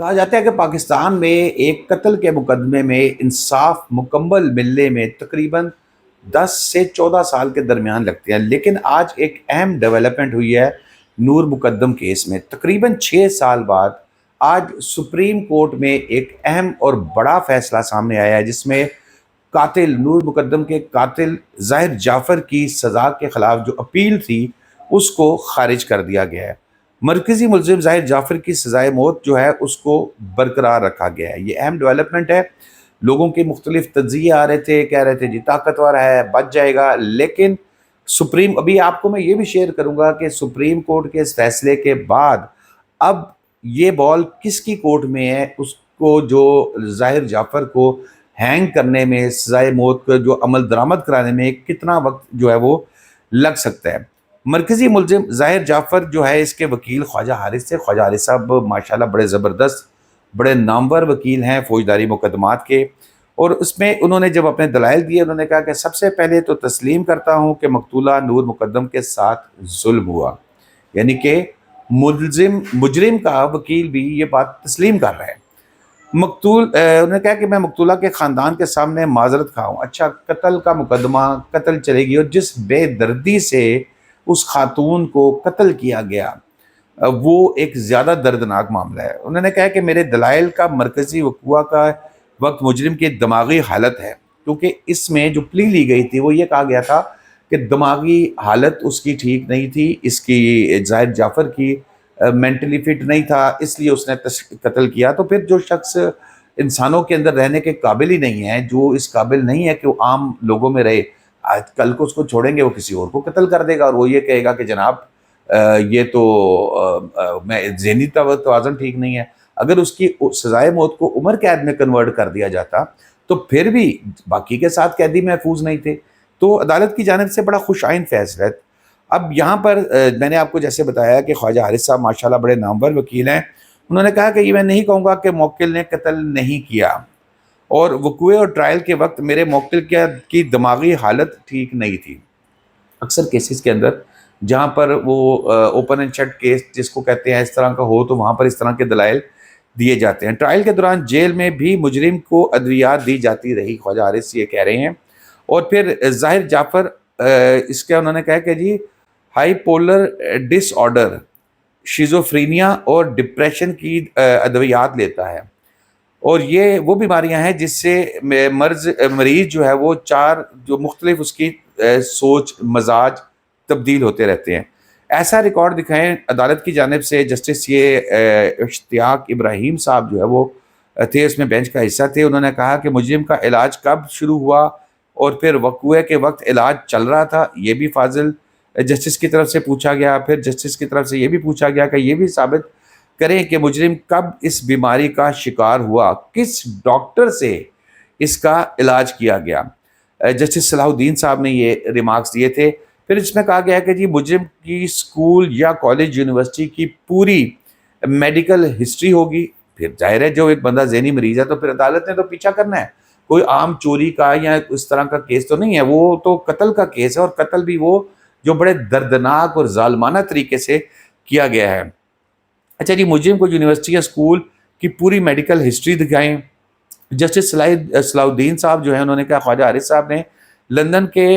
کہا جاتا ہے کہ پاکستان میں ایک قتل کے مقدمے میں انصاف مکمل ملنے میں تقریباً 10 سے 14 سال کے درمیان لگتے ہیں، لیکن آج ایک اہم ڈیولپمنٹ ہوئی ہے نور مقدم کیس میں تقریباً 6 سال بعد۔ آج سپریم کورٹ میں ایک اہم اور بڑا فیصلہ سامنے آیا ہے، جس میں قاتل نور مقدم کے قاتل ظاہر جعفر کی سزا کے خلاف جو اپیل تھی اس کو خارج کر دیا گیا ہے۔ مرکزی ملزم ظاہر جعفر کی سزائے موت جو ہے اس کو برقرار رکھا گیا ہے۔ یہ اہم ڈیولپمنٹ ہے۔ لوگوں کے مختلف تجزیے آ رہے تھے، کہہ رہے تھے جی طاقتور ہے، بچ جائے گا، لیکن ابھی آپ کو میں یہ بھی شیئر کروں گا کہ سپریم کورٹ کے اس فیصلے کے بعد اب یہ بال کس کی کورٹ میں ہے، اس کو جو ظاہر جعفر کو ہینگ کرنے میں، سزائے موت کا جو عمل درآمد کرانے میں کتنا وقت جو ہے وہ لگ سکتا ہے۔ مرکزی ملزم ظاہر جعفر جو ہے، اس کے وکیل خواجہ حارث سے، خواجہ حارث صاحب ماشاءاللہ بڑے زبردست، بڑے نامور وکیل ہیں فوجداری مقدمات کے، اور اس میں انہوں نے جب اپنے دلائل دیے، انہوں نے کہا کہ سب سے پہلے تو تسلیم کرتا ہوں کہ مقتولہ نور مقدم کے ساتھ ظلم ہوا، یعنی کہ مجرم کا وکیل بھی یہ بات تسلیم کر رہا ہے۔ انہوں نے کہا کہ میں مقتولہ کے خاندان کے سامنے معذرت خواہ ہوں۔ اچھا، قتل کا مقدمہ، قتل چلے گی، اور جس بے دردی سے اس خاتون کو قتل کیا گیا وہ ایک زیادہ دردناک معاملہ ہے۔ انہوں نے کہا کہ میرے دلائل کا مرکزی وقوع کا وقت مجرم کی دماغی حالت ہے، کیونکہ اس میں جو پلی لی گئی تھی وہ یہ کہا گیا تھا کہ دماغی حالت اس کی ٹھیک نہیں تھی، اس کی ظاہر جعفر کی مینٹلی فٹ نہیں تھا، اس لیے اس نے قتل کیا۔ تو پھر جو شخص انسانوں کے اندر رہنے کے قابل ہی نہیں ہے، جو اس قابل نہیں ہے کہ وہ عام لوگوں میں رہے، آج کل کو اس کو چھوڑیں گے، وہ کسی اور کو قتل کر دے گا، اور وہ یہ کہے گا کہ جناب یہ تو میں ذہنی توازن ٹھیک نہیں ہے۔ اگر اس کی سزائے موت کو عمر قید میں کنورٹ کر دیا جاتا تو پھر بھی باقی کے ساتھ قیدی محفوظ نہیں تھے۔ تو عدالت کی جانب سے بڑا خوش آئند فیصلہ ہے۔ اب یہاں پر میں نے آپ کو جیسے بتایا کہ خواجہ حارث صاحب ماشاءاللہ بڑے نامور وکیل ہیں، انہوں نے کہا کہ یہ میں نہیں کہوں گا کہ موکل نے قتل نہیں کیا، اور وقوع اور ٹرائل کے وقت میرے موکل کی دماغی حالت ٹھیک نہیں تھی۔ اکثر کیسز کے اندر جہاں پر وہ اوپن اینڈ شٹ کیس جس کو کہتے ہیں اس طرح کا ہو، تو وہاں پر اس طرح کے دلائل دیے جاتے ہیں۔ ٹرائل کے دوران جیل میں بھی مجرم کو ادویات دی جاتی رہی، خواجہ حارث یہ کہہ رہے ہیں۔ اور پھر ظاہر جعفر اس کے انہوں نے کہا کہ جی ہائی پولر ڈس آرڈر، شیزوفرینیا اور ڈپریشن کی ادویات لیتا ہے، اور یہ وہ بیماریاں ہیں جس سے مریض جو ہے وہ جو مختلف اس کی سوچ مزاج تبدیل ہوتے رہتے ہیں۔ ایسا ریکارڈ دکھائیں عدالت کی جانب سے جسٹس یہ اشتیاق ابراہیم صاحب جو ہے وہ تھے، اس میں بینچ کا حصہ تھے۔ انہوں نے کہا کہ مجرم کا علاج کب شروع ہوا اور پھر وقوع کے وقت علاج چل رہا تھا، یہ بھی فاضل جسٹس کی طرف سے پوچھا گیا۔ پھر جسٹس کی طرف سے یہ بھی پوچھا گیا کہ یہ بھی ثابت کریں کہ مجرم کب اس بیماری کا شکار ہوا، کس ڈاکٹر سے اس کا علاج کیا گیا۔ جسٹس صلاح الدین صاحب نے یہ ریمارکس دیے تھے۔ پھر اس میں کہا گیا کہ جی مجرم کی اسکول یا کالج یونیورسٹی کی پوری میڈیکل ہسٹری ہوگی۔ پھر ظاہر ہے جو ایک بندہ ذہنی مریض ہے تو پھر عدالت نے تو پیچھا کرنا ہے، کوئی عام چوری کا یا اس طرح کا کیس تو نہیں ہے، وہ تو قتل کا کیس ہے، اور قتل بھی وہ جو بڑے دردناک اور ظالمانہ طریقے سے کیا گیا ہے۔ اچھا جی، مجرم کو یونیورسٹی یا اسکول کی پوری میڈیکل ہسٹری دکھائیں۔ جسٹس صلاح الدین صاحب جو ہیں انہوں نے کہا خواجہ حارث صاحب نے لندن کے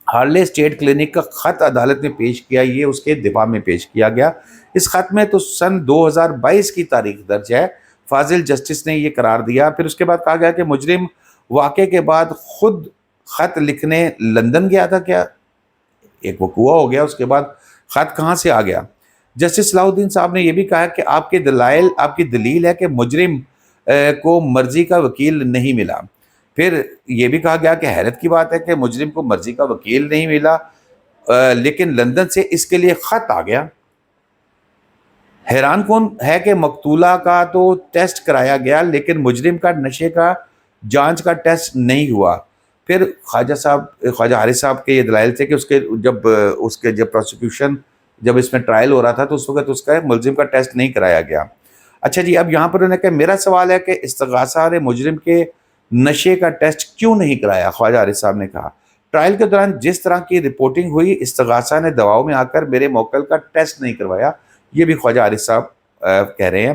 ہارلے اسٹیٹ کلینک کا خط عدالت میں پیش کیا، یہ اس کے دفاع میں پیش کیا گیا۔ اس خط میں تو سن 2022 کی تاریخ درج ہے۔ فاضل جسٹس نے یہ قرار دیا۔ پھر اس کے بعد کہا گیا کہ مجرم واقعے کے بعد خود خط لکھنے لندن گیا تھا کیا؟ ایک وقوع ہو گیا، اس کے بعد خط کہاں سے آ گیا؟ جسٹس صلاح الدین صاحب نے یہ بھی کہا کہ آپ کی دلیل ہے کہ مجرم کو مرضی کا وکیل نہیں ملا۔ پھر یہ بھی کہا گیا کہ حیرت کی بات ہے کہ مجرم کو مرضی کا وکیل نہیں ملا، لیکن لندن سے اس کے لیے خط آ گیا۔ حیران کون ہے کہ مقتولہ کا تو ٹیسٹ کرایا گیا، لیکن مجرم کا نشے کا جانچ کا ٹیسٹ نہیں ہوا۔ پھر خواجہ حارث صاحب کے یہ دلائل تھے کہ جب پروسیکیوشن جب اس میں ٹرائل ہو رہا تھا تو اس وقت اس کا ملزم کا ٹیسٹ نہیں کرایا گیا۔ اچھا جی، اب یہاں پر انہوں نے کہا میرا سوال ہے کہ استغاثہ نے مجرم کے نشے کا ٹیسٹ کیوں نہیں کرایا؟ خواجہ حارث صاحب نے کہا ٹرائل کے دوران جس طرح کی رپورٹنگ ہوئی، استغاثہ نے دواؤں میں آ کر میرے موکل کا ٹیسٹ نہیں کروایا۔ یہ بھی خواجہ حارث صاحب کہہ رہے ہیں۔